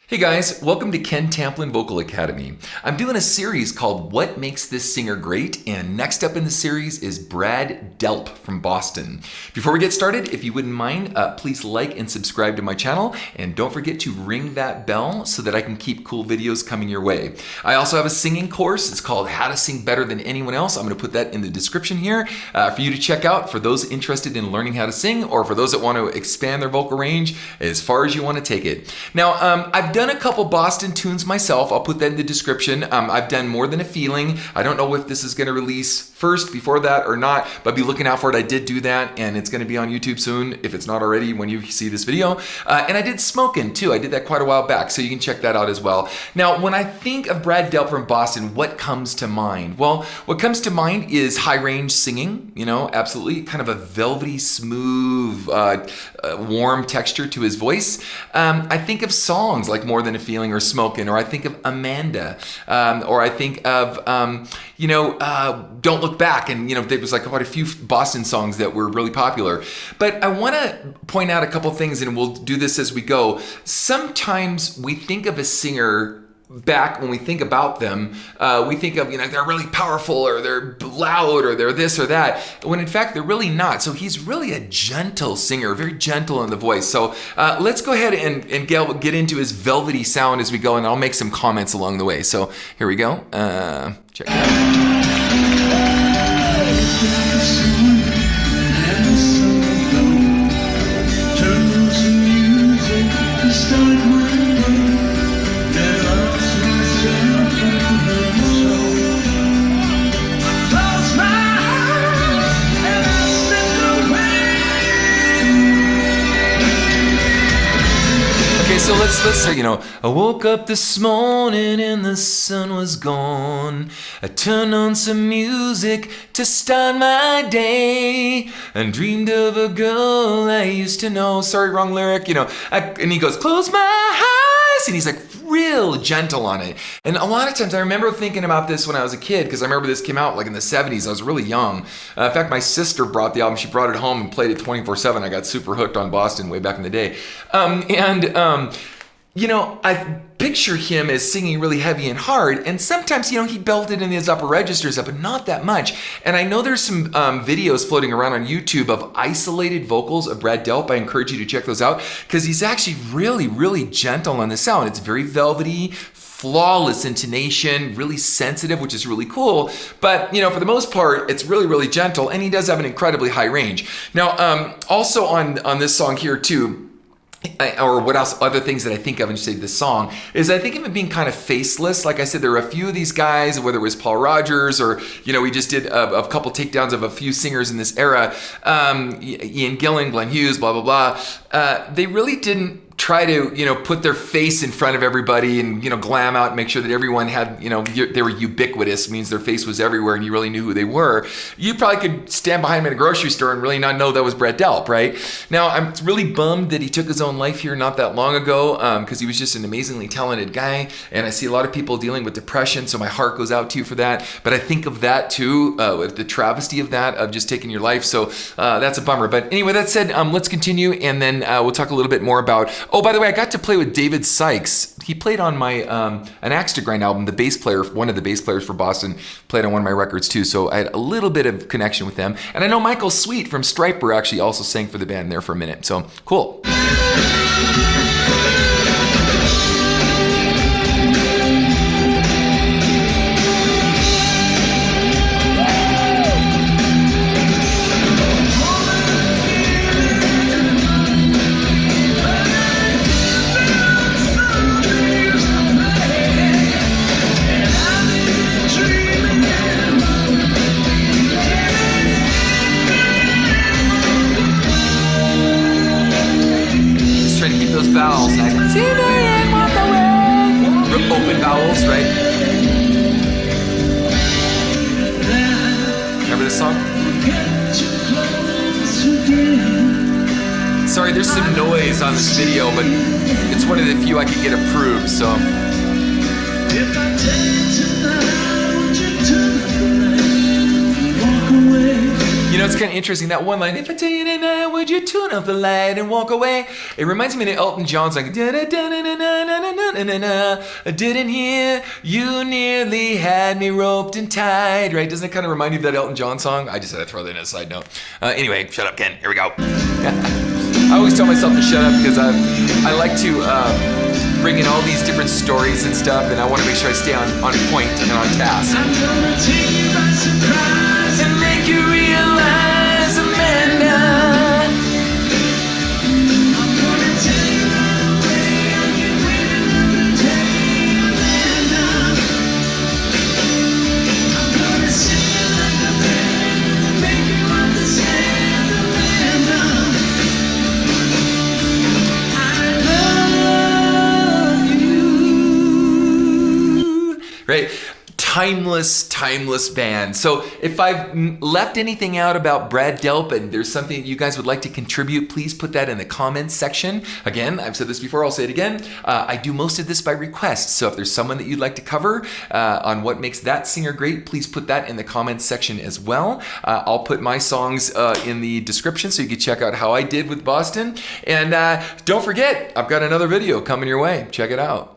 Hey guys, welcome to Ken Tamplin Vocal Academy. I'm doing a series called What Makes This Singer Great, and next up in the series is Brad Delp from Boston. Before we get started, if you wouldn't mind, please like and subscribe to my channel, and don't forget to ring that bell so that I can keep cool videos coming your way. I also have a singing course. It's called How to Sing Better Than Anyone Else. I'm going to put that in the description here for you to check out for those interested in learning how to sing, or for those that want to expand their vocal range as far as you want to take it. Now, I've done a couple Boston tunes myself. I'll put that in the description. I've done More Than a Feeling. I don't know if this is going to release first before that or not, but be looking out for it. I did do that, and it's going to be on YouTube soon, if it's not already when you see this video. And I did Smokin too. I did that quite a while back, so you can check that out as well. Now, when I think of Brad Delp from Boston, what comes to mind? Well, what comes to mind is high range singing, absolutely. Kind of a velvety, smooth, warm texture to his voice. I think of songs like More Than a Feeling or Smokin, or I think of Amanda, or I think of, Don't Look Back. And, there was like quite a few Boston songs that were really popular. But I want to point out a couple things, and we'll do this as we go. Sometimes we think of a singer back when we think about them, we think of, they're really powerful, or they're loud, or they're this or that, when in fact they're really not. So he's really a gentle singer, very gentle in the voice. So let's go ahead and get into his velvety sound as we go, and I'll make some comments along the way. So here we go. Check it out. So let's say, I woke up this morning and the sun was gone. I turned on some music to start my day and dreamed of a girl I used to know. Sorry, wrong lyric, and he goes, close my eyes, and he's like real gentle on it. And a lot of times I remember thinking about this when I was a kid, because I remember this came out like in the 70s. I was really young. In fact, my sister brought the album. She brought it home and played it 24/7. I got super hooked on Boston way back in the day. I picture him as singing really heavy and hard, and sometimes, he belted in his upper registers up, but not that much. And I know there's some videos floating around on YouTube of isolated vocals of Brad Delp. I encourage you to check those out, because he's actually really, really gentle on the sound. It's very velvety, flawless intonation, really sensitive, which is really cool. But, for the most part, it's really, really gentle, and he does have an incredibly high range. Now, also on this song here too, or what else, other things that I think of when you say this song, is I think of it being kind of faceless. Like I said, there are a few of these guys, whether it was Paul Rogers or, we just did a couple takedowns of a few singers in this era, Ian Gillan, Glenn Hughes, blah, blah, blah. They really didn't try to, put their face in front of everybody and, glam out and make sure that everyone had, they were ubiquitous, means their face was everywhere and you really knew who they were. You probably could stand behind him in a grocery store and really not know that was Brad Delp, right? Now, I'm really bummed that he took his own life here not that long ago, because he was just an amazingly talented guy. And I see a lot of people dealing with depression, so my heart goes out to you for that. But I think of that too, with the travesty of that, of just taking your life. So that's a bummer. But anyway, that said, let's continue, and then we'll talk a little bit more about, oh, by the way, I got to play with David Sykes. He played on my An Axe to Grind album. The bass player, one of the bass players for Boston, played on one of my records too. So I had a little bit of connection with them. And I know Michael Sweet from Striper actually also sang for the band there for a minute. So cool. Vowels, nice. See me and walk away. Open vowels, right? Remember this song? Sorry, there's some noise on this video, but it's one of the few I could get approved, so. If I tell you tonight, would you turn away, walk away? You know, it's kind of interesting, that one line, if I tell you tonight, would you tune off the light and walk away? It reminds me of Elton John's like, I didn't hear you nearly had me roped and tied, right? Doesn't it kind of remind you of that Elton John song? I just had to throw that in as a side note. Anyway, shut up, Ken. Here we go. I always tell myself to shut up because I like to bring in all these different stories and stuff, and I want to make sure I stay on point and on task. I'm gonna take you by surprise and make you realize, Amanda. I'm gonna tell you right away, I can wait another day, Amanda. I'm gonna sing you like a band, make you understand, Amanda. Right? Timeless band. So if I've left anything out about Brad Delp and there's something that you guys would like to contribute, please put that in the comments section. Again, I've said this before, I'll say it again. I do most of this by request. So if there's someone that you'd like to cover on what makes that singer great, please put that in the comments section as well. I'll put my songs in the description so you can check out how I did with Boston. And don't forget, I've got another video coming your way. Check it out.